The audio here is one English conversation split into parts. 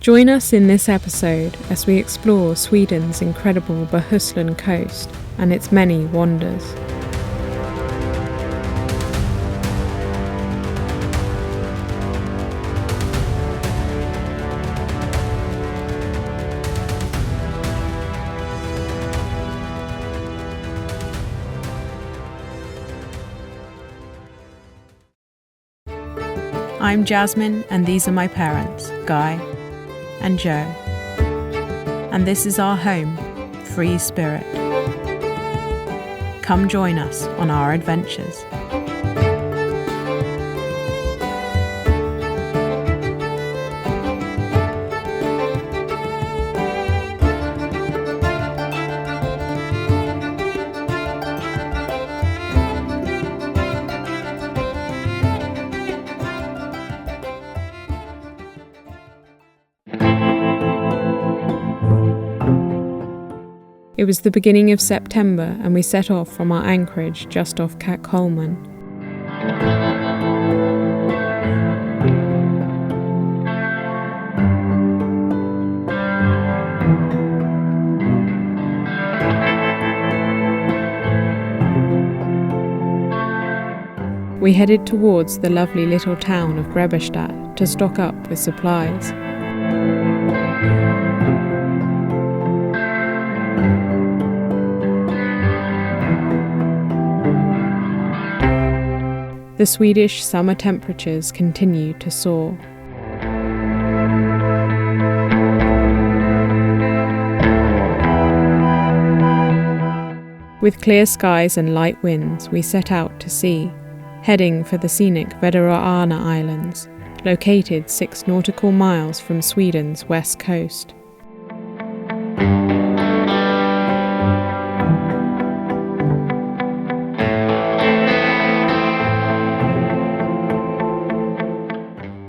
Join us in this episode as we explore Sweden's incredible Bohuslän coast and its many wonders. I'm Jasmine, and these are my parents, Guy and Joe. And this is our home, Free Spirit. Come join us on our adventures. It was the beginning of September and we set off from our anchorage just off Kackholmen. We headed towards the lovely little town of Grebbestad to stock up with supplies. The Swedish summer temperatures continue to soar. With clear skies and light winds, we set out to sea, heading for the scenic Vederöarna Islands, located 6 nautical miles from Sweden's west coast.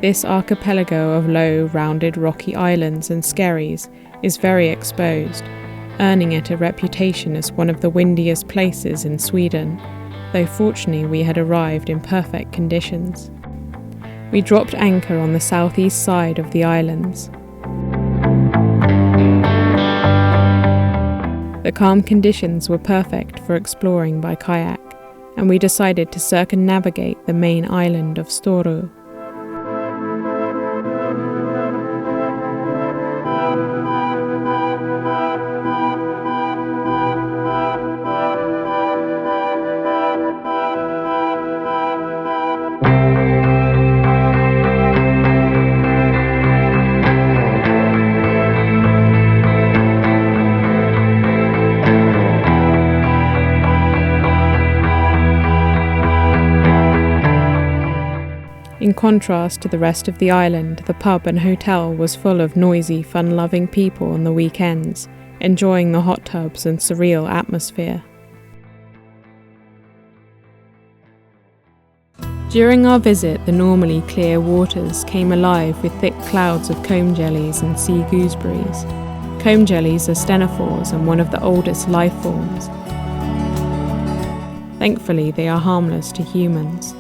This archipelago of low, rounded rocky islands and skerries is very exposed, earning it a reputation as one of the windiest places in Sweden, though fortunately we had arrived in perfect conditions. We dropped anchor on the southeast side of the islands. The calm conditions were perfect for exploring by kayak, and we decided to circumnavigate the main island of Stora. In contrast to the rest of the island, the pub and hotel was full of noisy, fun-loving people on the weekends, enjoying the hot tubs and surreal atmosphere. During our visit, the normally clear waters came alive with thick clouds of comb jellies and sea gooseberries. Comb jellies are stenophores and one of the oldest life forms. Thankfully, they are harmless to humans.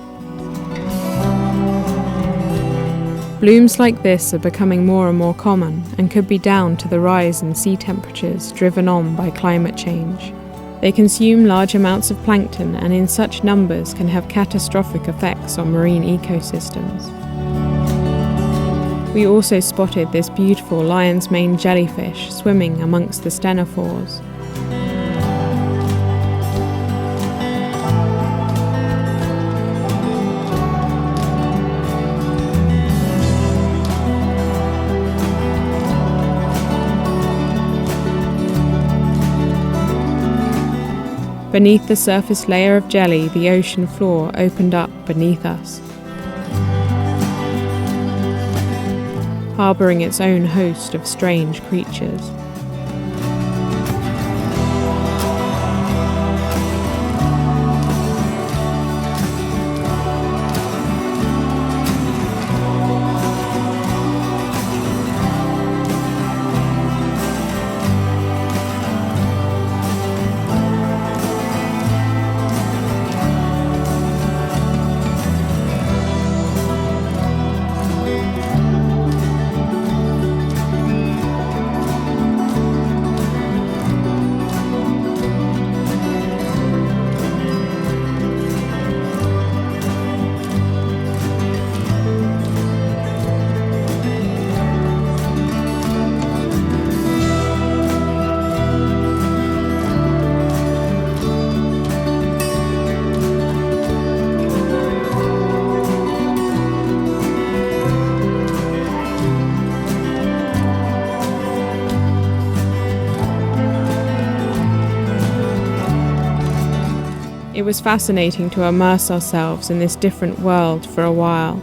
Blooms like this are becoming more and more common and could be down to the rise in sea temperatures driven on by climate change. They consume large amounts of plankton and in such numbers can have catastrophic effects on marine ecosystems. We also spotted this beautiful lion's mane jellyfish swimming amongst the stenophores. Beneath the surface layer of jelly, the ocean floor opened up beneath us, harbouring its own host of strange creatures. was fascinating to immerse ourselves in this different world for a while.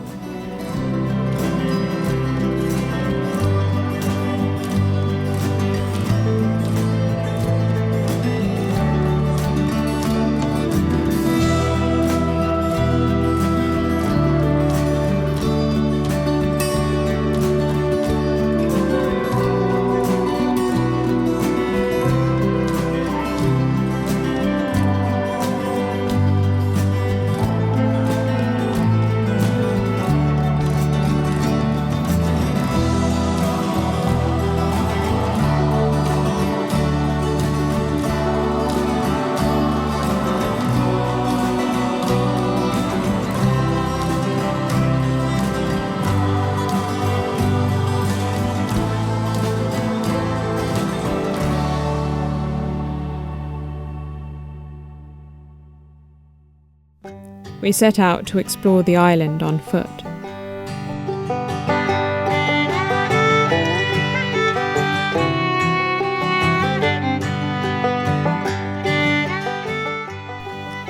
We set out to explore the island on foot.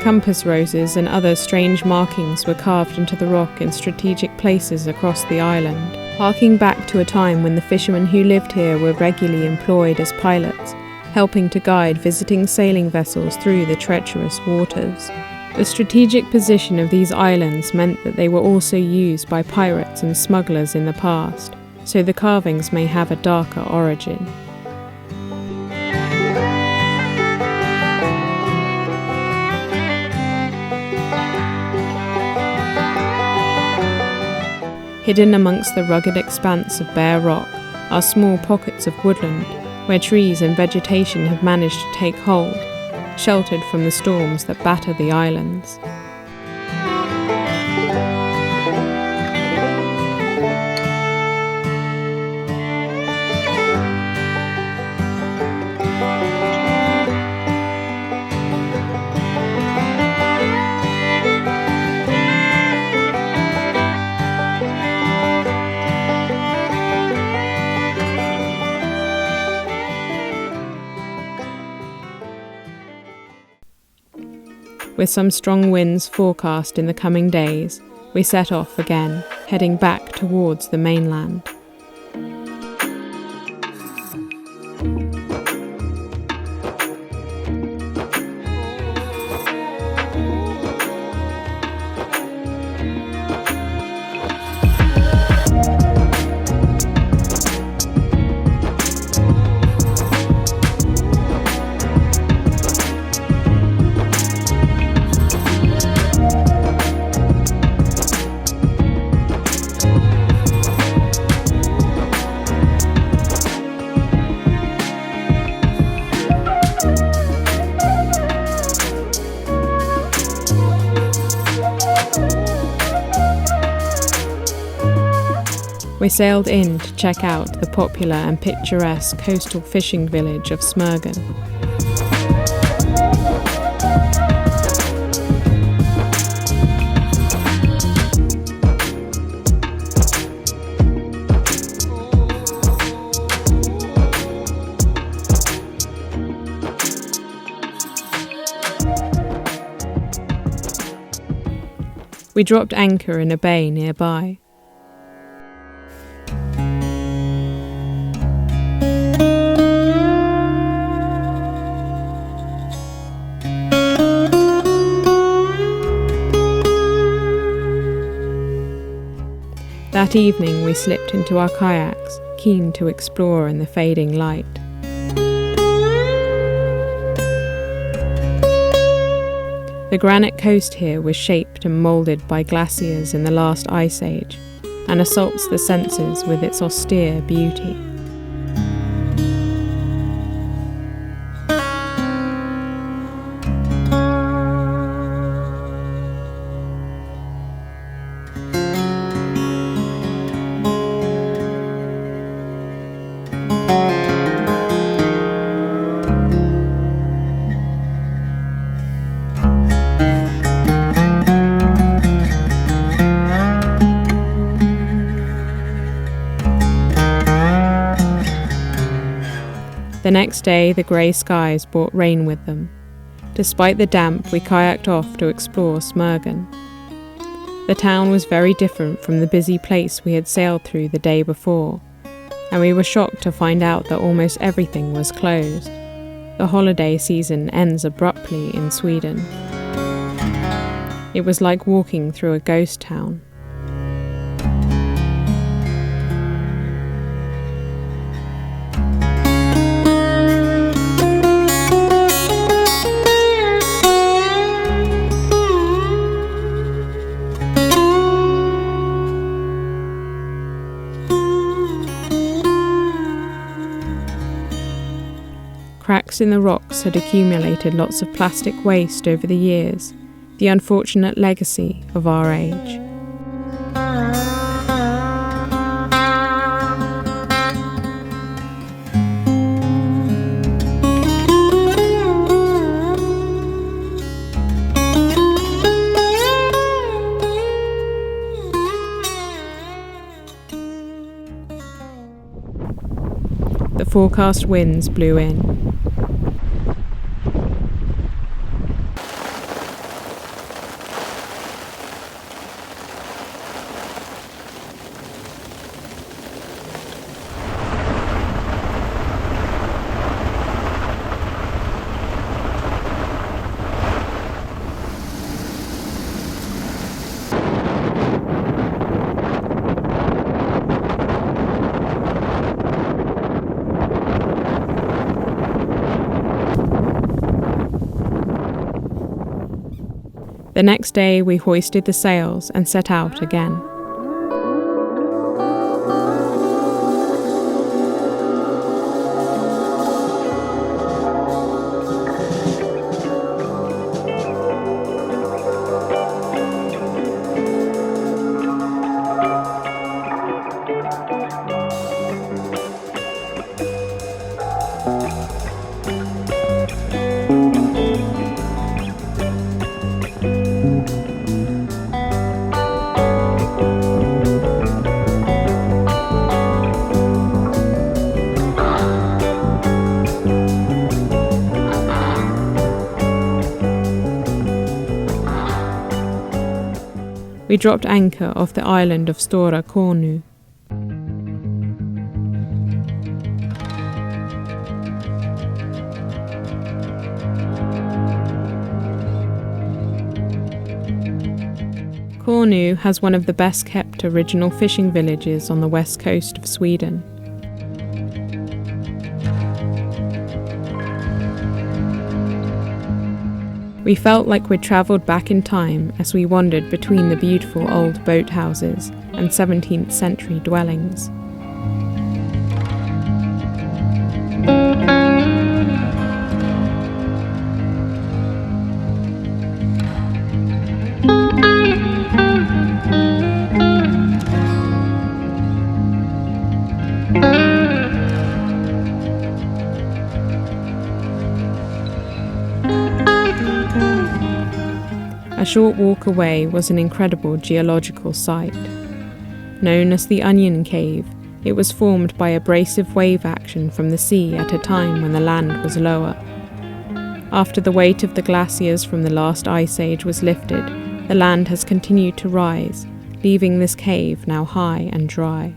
Compass roses and other strange markings were carved into the rock in strategic places across the island, harking back to a time when the fishermen who lived here were regularly employed as pilots, helping to guide visiting sailing vessels through the treacherous waters. The strategic position of these islands meant that they were also used by pirates and smugglers in the past, so the carvings may have a darker origin. Hidden amongst the rugged expanse of bare rock are small pockets of woodland, where trees and vegetation have managed to take hold, sheltered from the storms that batter the islands. With some strong winds forecast in the coming days, we set off again, heading back towards the mainland. We sailed in to check out the popular and picturesque coastal fishing village of Smögen. We dropped anchor in a bay nearby. That evening we slipped into our kayaks, keen to explore in the fading light. The granite coast here was shaped and moulded by glaciers in the last ice age, and assaults the senses with its austere beauty. The next day, the grey skies brought rain with them. Despite the damp, we kayaked off to explore Smögen. The town was very different from the busy place we had sailed through the day before, and we were shocked to find out that almost everything was closed. The holiday season ends abruptly in Sweden. It was like walking through a ghost town. Cracks in the rocks had accumulated lots of plastic waste over the years, the unfortunate legacy of our age. The forecast winds blew in. The next day we hoisted the sails and set out again. We dropped anchor off the island of Stora Kornö. Kornö has one of the best kept original fishing villages on the west coast of Sweden. We felt like we'd travelled back in time as we wandered between the beautiful old boathouses and 17th century dwellings. A short walk away was an incredible geological site. Known as the Onion Cave, it was formed by abrasive wave action from the sea at a time when the land was lower. After the weight of the glaciers from the last ice age was lifted, the land has continued to rise, leaving this cave now high and dry.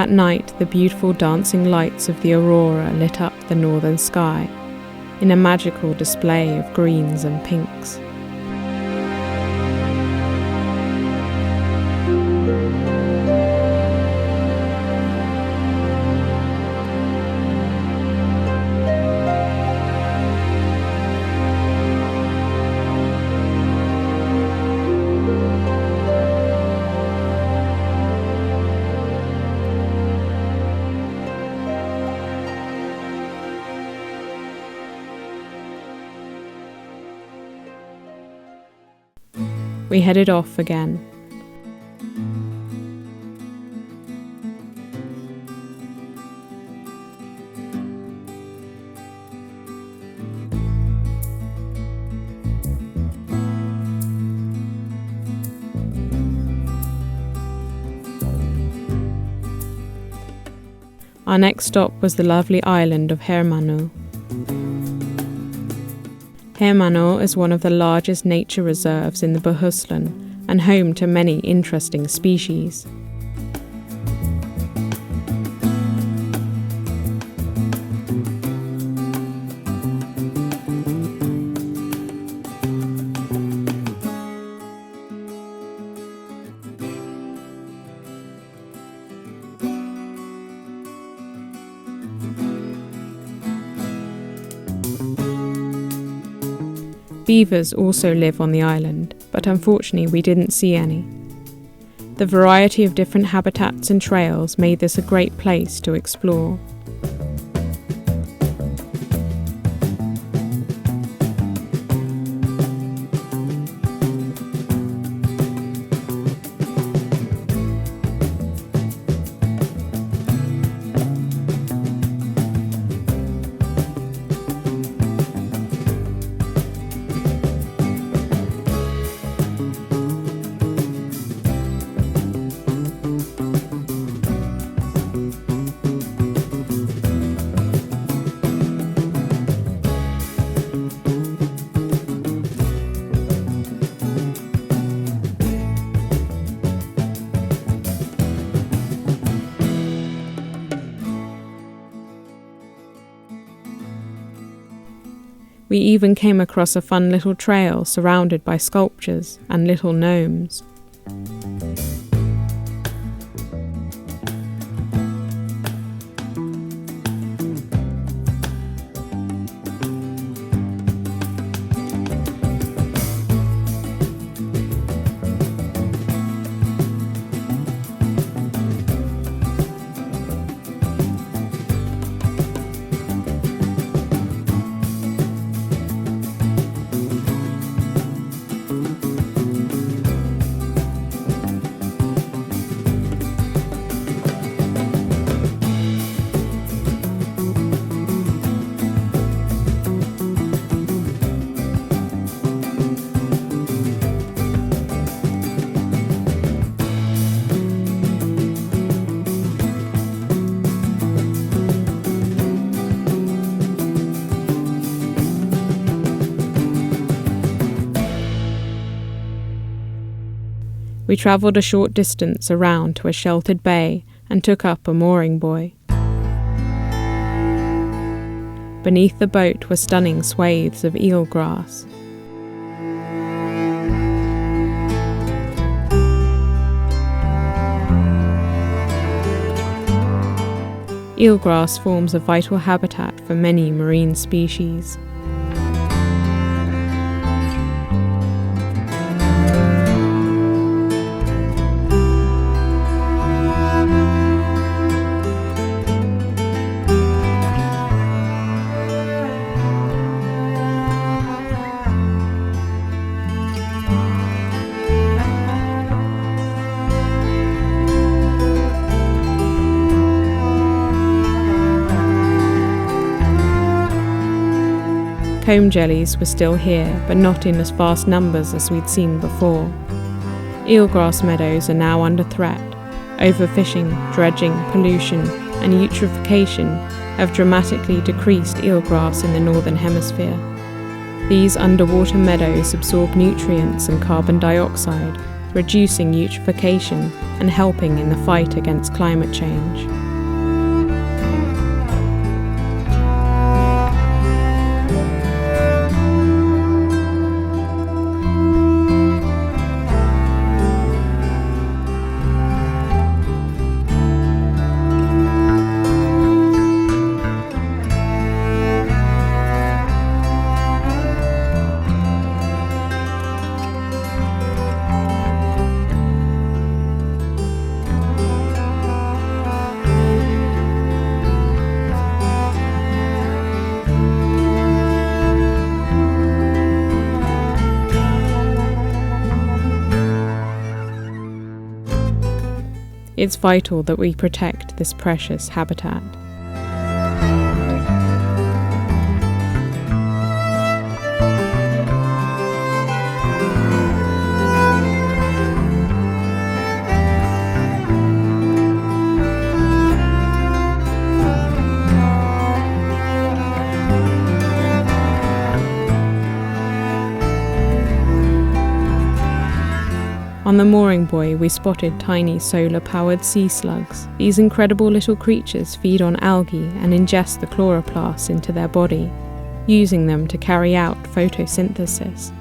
That night, the beautiful dancing lights of the Aurora lit up the northern sky in a magical display of greens and pinks. We headed off again. Our next stop was the lovely island of Hermano. Hermano is one of the largest nature reserves in the Bohuslän and home to many interesting species. Beavers also live on the island, but unfortunately we didn't see any. The variety of different habitats and trails made this a great place to explore. We even came across a fun little trail surrounded by sculptures and little gnomes. We travelled a short distance around to a sheltered bay and took up a mooring buoy. Beneath the boat were stunning swathes of eelgrass. Eelgrass forms a vital habitat for many marine species. Comb jellies were still here, but not in as vast numbers as we'd seen before. Eelgrass meadows are now under threat. Overfishing, dredging, pollution, and eutrophication have dramatically decreased eelgrass in the northern hemisphere. These underwater meadows absorb nutrients and carbon dioxide, reducing eutrophication and helping in the fight against climate change. It's vital that we protect this precious habitat. On the mooring buoy, we spotted tiny solar-powered sea slugs. These incredible little creatures feed on algae and ingest the chloroplasts into their body, using them to carry out photosynthesis.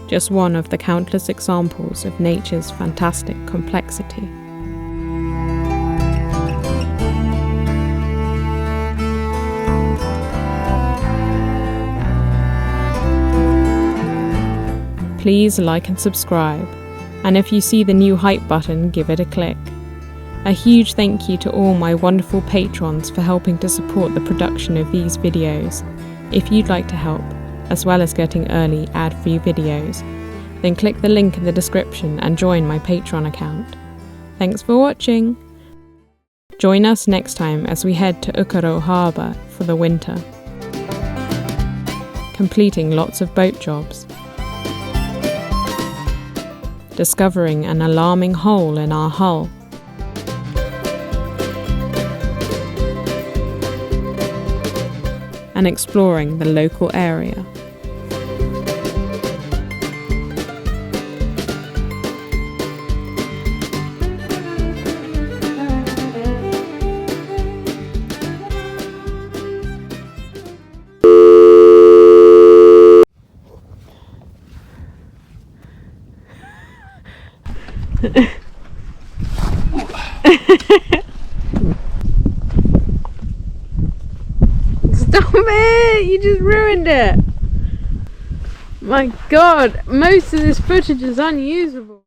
Just one of the countless examples of nature's fantastic complexity. Please like and subscribe. And if you see the new hype button, give it a click. A huge thank you to all my wonderful patrons for helping to support the production of these videos. If you'd like to help, as well as getting early ad-free videos, then click the link in the description and join my Patreon account. Thanks for watching! Join us next time as we head to Aurora harbour for the winter, completing lots of boat jobs, discovering an alarming hole in our hull, and exploring the local area. Stop it! You just ruined it! My god, most of this footage is unusable.